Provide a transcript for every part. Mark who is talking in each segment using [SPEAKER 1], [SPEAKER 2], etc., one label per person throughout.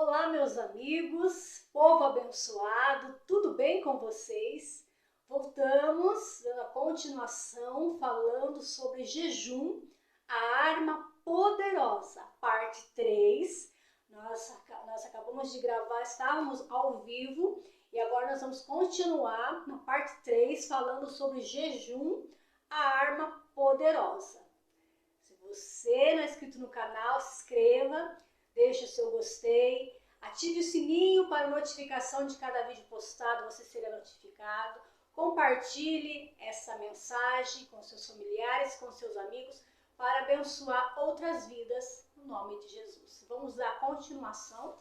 [SPEAKER 1] Olá, meus amigos, povo abençoado, tudo bem com vocês? Voltamos na continuação falando sobre jejum, a arma poderosa, parte 3. Nós acabamos de gravar, estávamos ao vivo e agora nós vamos continuar na parte 3 falando sobre jejum, a arma poderosa. Se você não é inscrito no canal, se inscreva. Deixe o seu gostei, ative o sininho para notificação de cada vídeo postado, você será notificado. Compartilhe essa mensagem com seus familiares, com seus amigos, para abençoar outras vidas no nome de Jesus. Vamos dar continuação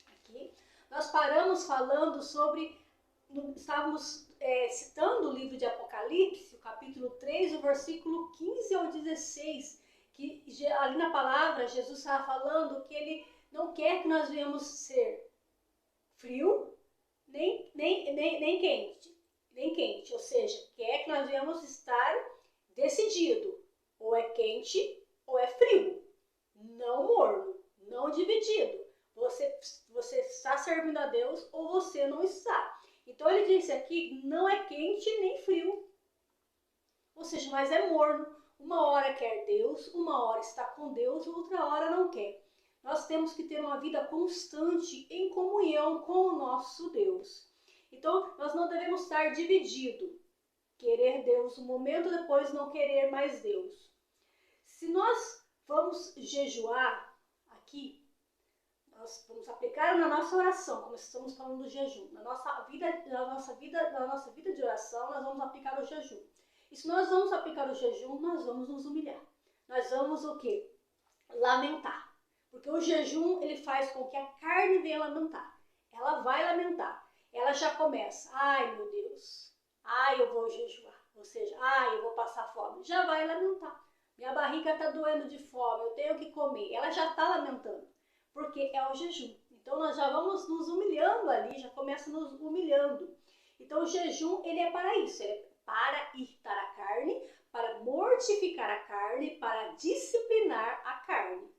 [SPEAKER 1] aqui. Nós paramos falando sobre, estávamos citando o livro de Apocalipse, o capítulo 3, o versículo 15 ao 16, que ali na palavra Jesus estava falando que ele não quer que nós venhamos ser frio, nem quente, ou seja, quer que nós venhamos estar decidido, ou é quente ou é frio, não morno, não dividido, você está servindo a Deus ou você não está. Então ele disse aqui, não é quente nem frio, ou seja, mas é morno. Uma hora quer Deus, uma hora está com Deus, outra hora não quer. Nós temos que ter uma vida constante em comunhão com o nosso Deus. Então, nós não devemos estar divididos. Querer Deus um momento, depois não querer mais Deus. Se nós vamos jejuar aqui, nós vamos aplicar na nossa oração, como estamos falando do jejum. Na nossa vida de oração, nós vamos aplicar o jejum. E se nós vamos aplicar o jejum, nós vamos nos humilhar. Nós vamos o quê? Lamentar. Porque o jejum, ele faz com que a carne venha lamentar. Ela vai lamentar. Ela já começa. Ai, meu Deus. Ai, eu vou jejuar. Ou seja, ai, eu vou passar fome. Já vai lamentar. Minha barriga está doendo de fome. Eu tenho que comer. Ela já está lamentando. Porque é o jejum. Então, nós já vamos nos humilhando ali. Já começa nos humilhando. Então, o jejum, ele é para isso. Ele é para irritar a carne, para mortificar a carne, para disciplinar a carne.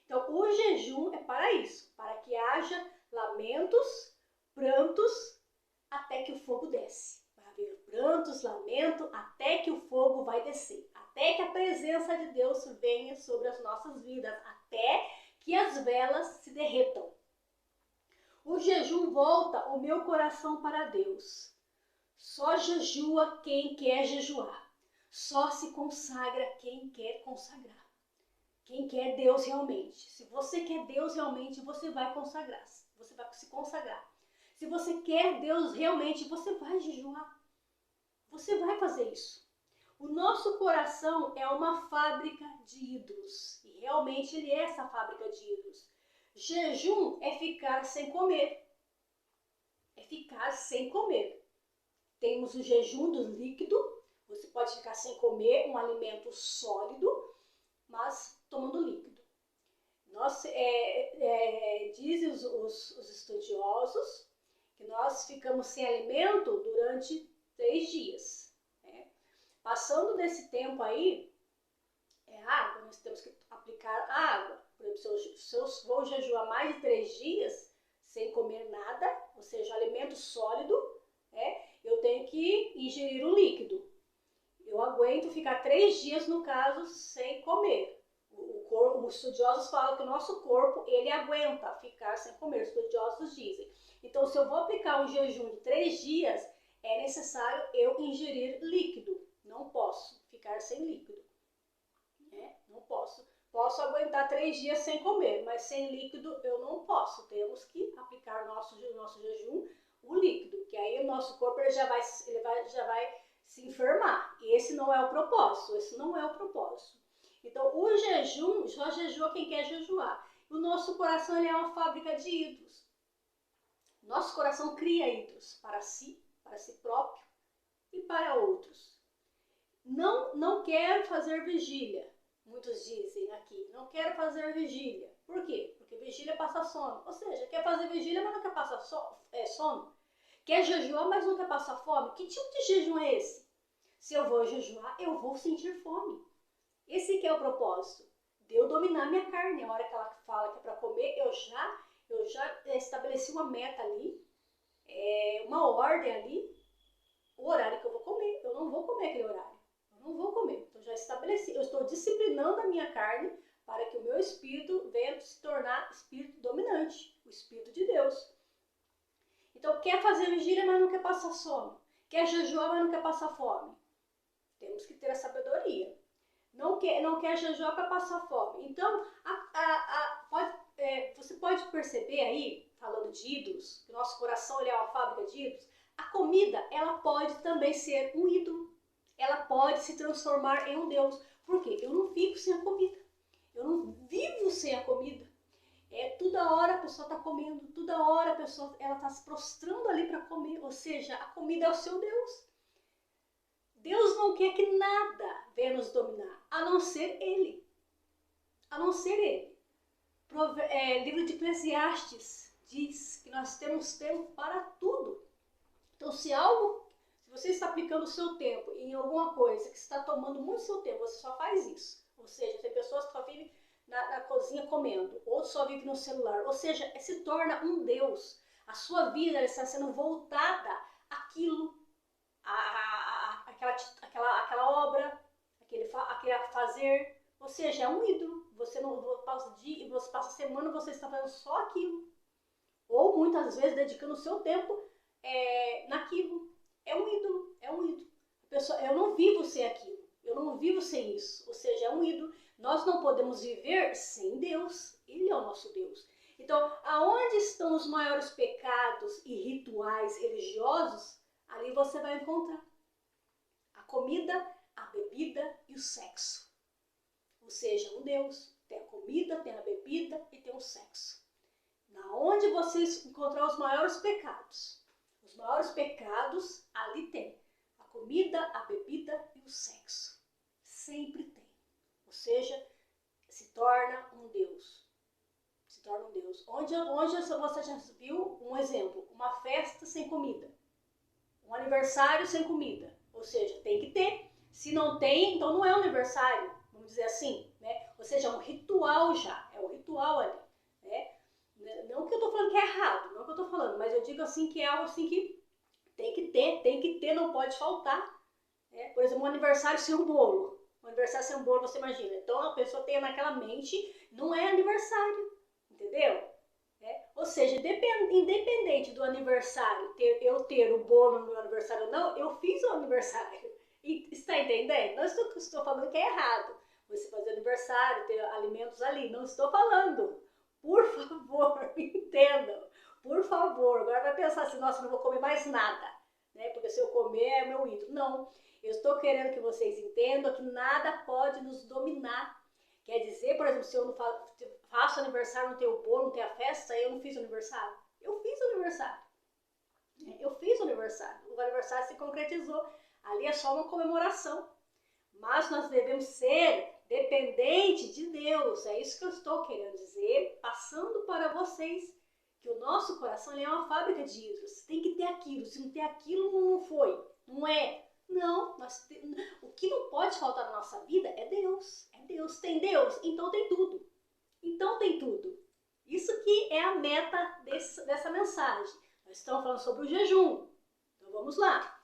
[SPEAKER 1] Então, o jejum é para isso, para que haja lamentos, prantos, até que o fogo desce. Vai haver prantos, lamento, até que o fogo vai descer, até que a presença de Deus venha sobre as nossas vidas, até que as velas se derretam. O jejum volta o meu coração para Deus. Só jejua quem quer jejuar. Só se consagra quem quer consagrar. Quem quer Deus realmente. Se você quer Deus realmente, você vai consagrar. Você vai se consagrar. Se você quer Deus realmente, você vai jejuar. Você vai fazer isso. O nosso coração é uma fábrica de ídolos. E realmente ele é essa fábrica de ídolos. Jejum é ficar sem comer. É ficar sem comer. Temos o jejum do líquido, você pode ficar sem comer um alimento sólido, mas tomando líquido. Dizem os estudiosos que nós ficamos sem alimento durante 3 dias. Né? Passando desse tempo aí, água, nós temos que aplicar água. Por exemplo, se eu vou jejuar mais de 3 dias sem comer nada, ou seja, alimento sólido, eu tenho que ingerir o líquido. Eu aguento ficar 3 dias, no caso, sem comer. Os estudiosos falam que o nosso corpo, ele aguenta ficar sem comer. Os estudiosos dizem. Então, se eu vou aplicar um jejum de 3 dias, é necessário eu ingerir líquido. Não posso ficar sem líquido. Não posso. Posso aguentar 3 dias sem comer, mas sem líquido eu não posso. Temos que aplicar nosso jejum, o líquido, que aí o nosso corpo já vai se enfermar. E esse não é o propósito. Então, o jejum, só jejua quem quer jejuar. O nosso coração, ele é uma fábrica de ídolos. Nosso coração cria ídolos para si próprio e para outros. Não quero fazer vigília. Muitos dizem aqui, não quero fazer vigília. Por quê? Porque vigília passa sono. Ou seja, quer fazer vigília, mas não quer passar sono. Quer jejuar, mas não quer passar fome. Que tipo de jejum é esse? Se eu vou jejuar, eu vou sentir fome. Esse que é o propósito. De eu dominar minha carne. A hora que ela fala que é para comer, eu já estabeleci uma meta ali, uma ordem ali, o horário que eu vou comer. Eu não vou comer aquele horário. Eu não vou comer. Então já estabeleci. Eu estou disciplinando a minha carne para que o meu espírito venha se tornar espírito dominante, o espírito de Deus. Então quer fazer vigília, mas não quer passar fome. Quer jejuar, mas não quer passar fome. Temos que ter a sabedoria. Não quer jejuar para passar fome. Então, você pode perceber aí, falando de ídolos, que o nosso coração ele é uma fábrica de ídolos. A comida, ela pode também ser um ídolo. Ela pode se transformar em um Deus. Por quê? Eu não fico sem a comida. Eu não vivo sem a comida. Toda hora a pessoa está comendo, toda hora a pessoa está se prostrando ali para comer. Ou seja, a comida é o seu Deus. Deus não quer que nada venha nos dominar, a não ser Ele. A não ser Ele. Livro de Eclesiastes diz que nós temos tempo para tudo. Então, se você está aplicando o seu tempo em alguma coisa que está tomando muito seu tempo, você só faz isso. Ou seja, tem pessoas que só vivem na cozinha comendo, outros só vivem no celular. Ou seja, se torna um Deus. A sua vida está sendo voltada àquilo, aquela obra, aquele fazer. Ou seja, é um ídolo. Você passa a semana, você está fazendo só aquilo. Ou muitas vezes dedicando o seu tempo naquilo. É um ídolo, é um ídolo. Eu não vivo sem aquilo, eu não vivo sem isso. Ou seja, é um ídolo. Nós não podemos viver sem Deus. Ele é o nosso Deus. Então, aonde estão os maiores pecados e rituais religiosos, ali você vai encontrar a comida, a bebida e o sexo. Ou seja, um Deus tem a comida, tem a bebida e tem o sexo. Na onde você encontrar os maiores pecados, ali tem a comida, a bebida e o sexo. Sempre tem. Ou seja, se torna um Deus. Se torna um Deus. Onde você já viu um exemplo? Uma festa sem comida. Um aniversário sem comida. Ou seja, tem que ter. Se não tem, então não é um aniversário. Vamos dizer assim, né? Ou seja, é um ritual já. É um ritual ali, né? Não que eu tô falando que é errado, não que eu tô falando, mas eu digo assim que é algo assim que tem que ter, não pode faltar. Né? Por exemplo, um aniversário sem um bolo. Um aniversário sem um bolo, você imagina. Então a pessoa tem naquela mente, não é aniversário, entendeu? Ou seja, independente do aniversário, eu ter o bolo no meu aniversário ou não, eu fiz o aniversário. E está entendendo? Não estou falando que é errado você fazer aniversário, ter alimentos ali. Não estou falando. Por favor, entendam. Por favor. Agora vai pensar assim, nossa, não vou comer mais nada, né? Porque se eu comer é meu ídolo. Não. Eu estou querendo que vocês entendam que nada pode nos dominar. Quer dizer, por exemplo, se eu não faço aniversário, não tenho bolo, não tenho a festa, eu não fiz o aniversário. Eu fiz o aniversário. Eu fiz o aniversário. O aniversário se concretizou. Ali é só uma comemoração. Mas nós devemos ser dependentes de Deus. É isso que eu estou querendo dizer, passando para vocês que o nosso coração é uma fábrica de ídolos. Tem que ter aquilo. Se não tem aquilo, não foi. Não é. Não. O que não pode faltar na nossa vida é Deus. É Deus. Tem Deus? Então tem tudo. Então tem tudo. Isso que é a meta dessa mensagem. Nós estamos falando sobre o jejum. Então vamos lá.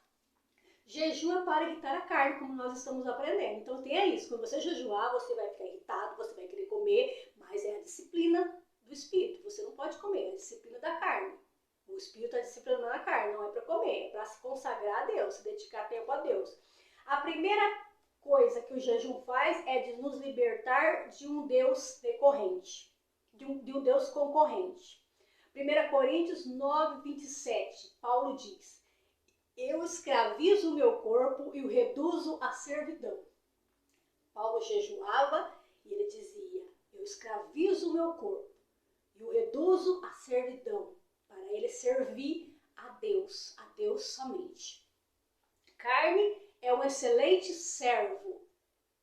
[SPEAKER 1] Jejum é para irritar a carne, como nós estamos aprendendo. Então tenha isso. Quando você jejuar, você vai ficar irritado, você vai querer comer, mas é a disciplina do espírito. Você não pode comer, é a disciplina da carne. O espírito está disciplinando a carne, não é para comer, é para se consagrar a Deus, se dedicar tempo a Deus. A primeira coisa que o jejum faz é de nos libertar de um Deus decorrente, de um Deus concorrente. 1 Coríntios 9, 27, Paulo diz: eu escravizo o meu corpo e o reduzo à servidão. Paulo jejuava e ele dizia: eu escravizo o meu corpo e o reduzo à servidão, para ele servir a Deus somente. Carne é um excelente servo,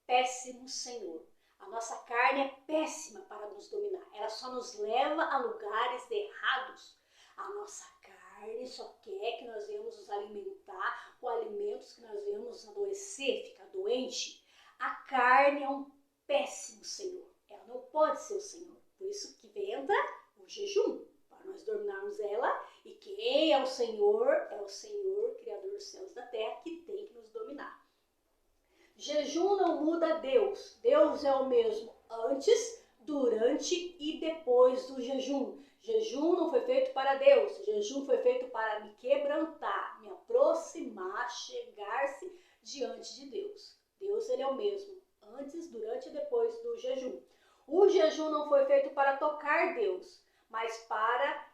[SPEAKER 1] péssimo senhor. A nossa carne é péssima para nos dominar. Ela só nos leva a lugares errados. A nossa carne só quer que nós venhamos nos alimentar com alimentos que nós venhamos adoecer, ficar doente. A carne é um péssimo senhor. Ela não pode ser o senhor. Por isso que entra o jejum, para nós dominarmos ela é o Senhor, Criador dos céus e da terra, que tem que nos dominar. Jejum não muda Deus. Deus é o mesmo antes, durante e depois do jejum. Jejum não foi feito para Deus. Jejum foi feito para me quebrantar, me aproximar, chegar-se diante de Deus. Deus, ele é o mesmo antes, durante e depois do jejum. O jejum não foi feito para tocar Deus, mas para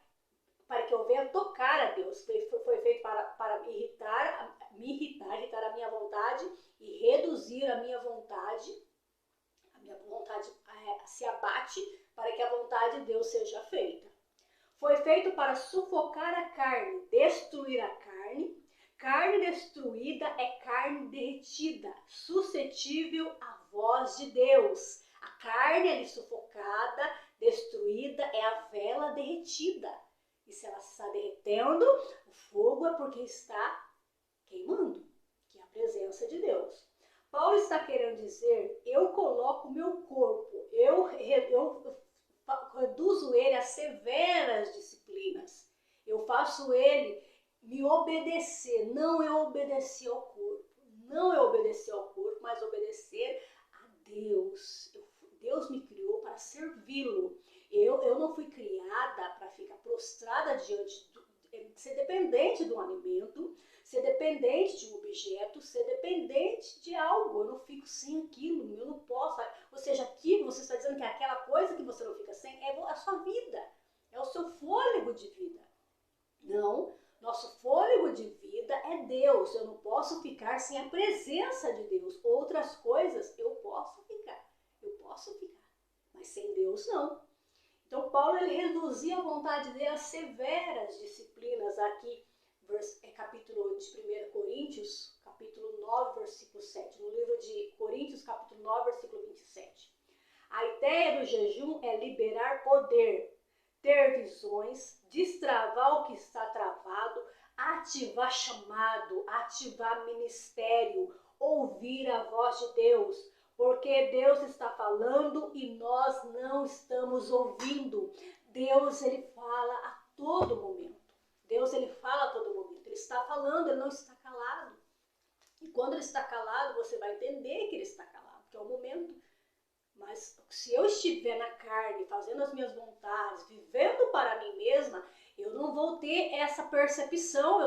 [SPEAKER 1] que eu venha tocar a Deus. Foi feito para me irritar a minha vontade e reduzir a minha vontade. A minha vontade se abate para que a vontade de Deus seja feita. Foi feito para sufocar a carne, destruir a carne. Carne destruída é carne derretida, suscetível à voz de Deus. A carne ali sufocada, destruída, é a vela derretida. E se ela está derretendo, o fogo é porque está queimando, que é a presença de Deus. Paulo está querendo dizer, eu coloco o meu corpo, eu reduzo ele a severas disciplinas. Eu faço ele me obedecer, não eu obedecer ao corpo. Não eu obedecer ao corpo, mas obedecer a Deus. Deus me criou para servi-lo. Eu não fui criada para ficar prostrada diante ser dependente do alimento, ser dependente de um objeto, ser dependente de algo. Eu não fico sem aquilo, eu não posso. Ou seja, aquilo, você está dizendo que é aquela coisa que você não fica sem, é a sua vida, é o seu fôlego de vida. Não, nosso fôlego de vida é Deus. Eu não posso ficar sem a presença de Deus. Outras coisas eu posso ficar, mas sem Deus não. Então Paulo ele reduzia a vontade dele a severas disciplinas aqui, capítulo de 1 Coríntios, capítulo 9, versículo 7. No livro de Coríntios, capítulo 9, versículo 27. A ideia do jejum é liberar poder, ter visões, destravar o que está travado, ativar chamado, ativar ministério, ouvir a voz de Deus. Porque Deus está falando e nós não estamos ouvindo. Deus, ele fala a todo momento. Deus, ele fala a todo momento. Ele está falando, ele não está calado. E quando ele está calado, você vai entender que ele está calado, que é o momento. Mas se eu estiver na carne, fazendo as minhas vontades, vivendo para mim mesma, eu não vou ter essa percepção,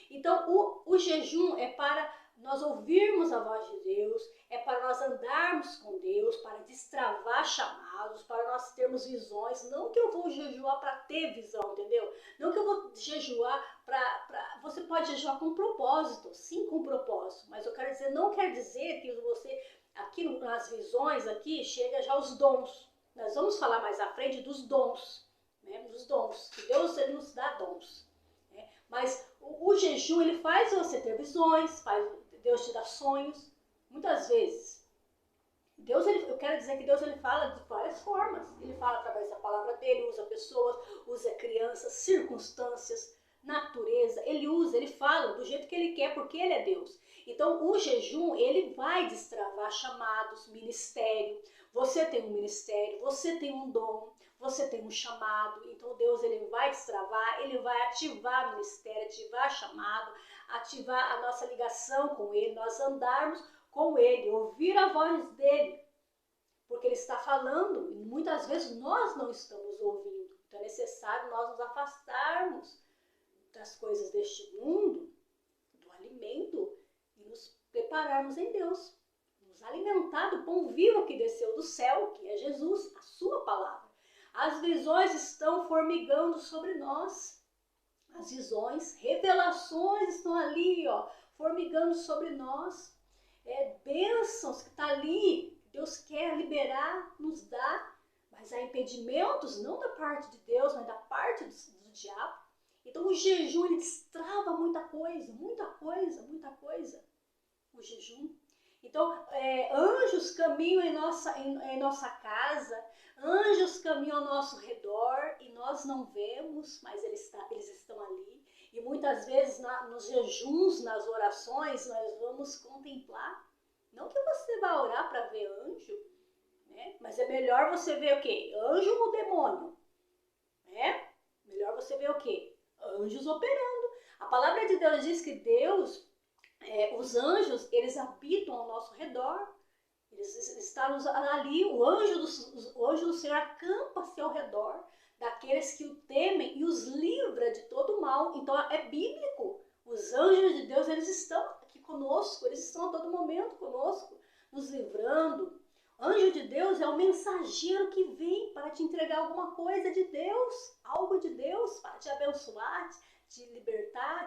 [SPEAKER 1] Então, o jejum é para nós ouvirmos a voz de Deus, é para nós andarmos com Deus, para destravar chamados, para nós termos visões. Não que eu vou jejuar para ter visão, entendeu? Não que eu vou jejuar para... Você pode jejuar com propósito, sim, com propósito. Mas eu quero dizer, não quer dizer que você, aqui nas visões, aqui, chega já os dons. Nós vamos falar mais à frente dos dons, né? Dos dons, que Deus ele nos dá dons. Né? Mas o jejum, ele faz você ter visões, Deus te dá sonhos, muitas vezes. Eu quero dizer que Deus ele fala de várias formas. Ele fala através da palavra dele, usa pessoas, usa crianças, circunstâncias, natureza. Ele fala do jeito que ele quer, porque ele é Deus. Então, o jejum, ele vai destravar chamados, ministério. Você tem um ministério, você tem um dom, você tem um chamado. Então, Deus ele vai destravar, ele vai ativar o ministério, ativar chamado, ativar a nossa ligação com ele, nós andarmos com ele, ouvir a voz dele, porque ele está falando e muitas vezes nós não estamos ouvindo. Então é necessário nós nos afastarmos das coisas deste mundo, do alimento, e nos prepararmos em Deus, nos alimentar do pão vivo que desceu do céu, que é Jesus, a sua palavra. As visões estão formigando sobre nós. As visões, revelações estão ali, ó, formigando sobre nós. Bênçãos que está ali, Deus quer liberar, nos dar, mas há impedimentos, não da parte de Deus, mas da parte do diabo. Então o jejum, ele destrava muita coisa, o jejum. Então, anjos caminham em nossa casa, anjos caminham ao nosso redor e nós não vemos, mas eles estão ali. E muitas vezes nos jejuns, nas orações, nós vamos contemplar. Não que você vá orar para ver anjo, né? Mas é melhor você ver o quê? Anjo ou demônio? Melhor você ver o quê? anjos operando. A palavra de Deus diz que Deus, os anjos, eles habitam ao nosso redor. Eles estão ali, o anjo do Senhor acampa-se ao redor daqueles que o temem e os livra de todo mal. Então é bíblico. Os anjos de Deus, eles estão aqui conosco, eles estão a todo momento conosco, nos livrando. Anjo de Deus é o mensageiro que vem para te entregar alguma coisa de Deus, algo de Deus, para te abençoar, te libertar,